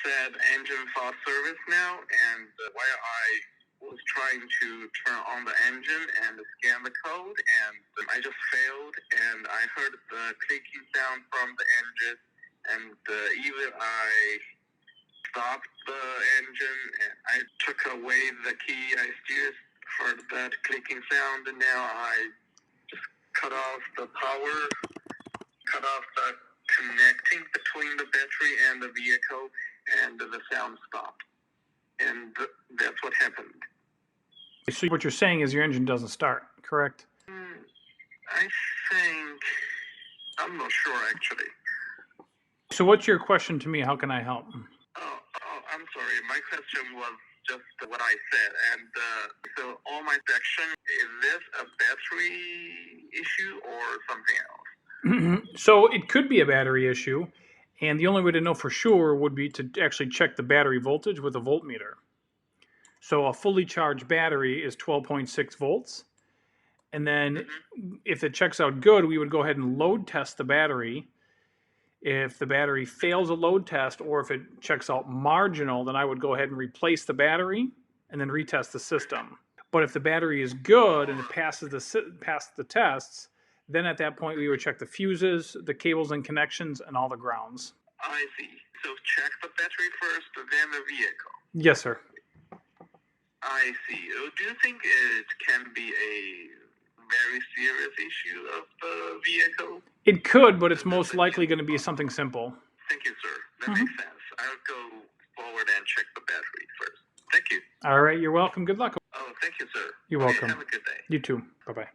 said engine for service now, and while I was trying to turn on the engine and scan the code, and I just failed, and I heard the clicking sound from the engine, and even I stopped the engine, and I took away the key, I still heard that clicking sound, and now I just cut off the power, cut off the connecting between the battery and the vehicle, and the sound stopped. And that's what happened. So what you're saying is your engine doesn't start, correct? I think, I'm not sure actually. So what's your question to me? How can I help? Oh, I'm sorry. My question was just what I said. And so on my section, is this a battery issue or something else? So it could be a battery issue, and the only way to know for sure would be to actually check the battery voltage with a voltmeter. So a fully charged battery is 12.6 volts. And then if it checks out good, we would go ahead and load test the battery. If the battery fails a load test, or if it checks out marginal, then I would go ahead and replace the battery and then retest the system. But if the battery is good and it passes the tests, then at that point we would check the fuses, the cables and connections, and all the grounds. I see. So check the battery first, then the vehicle. Yes, sir. I see. Do you think it can be a very serious issue of the vehicle? It could, but it's most likely going to be something simple. Thank you, sir. That makes sense. I'll go forward and check the battery first. Thank you. All right, you're welcome. Good luck. Oh, thank you, sir. You're welcome. Have a good day. You too. Bye-bye.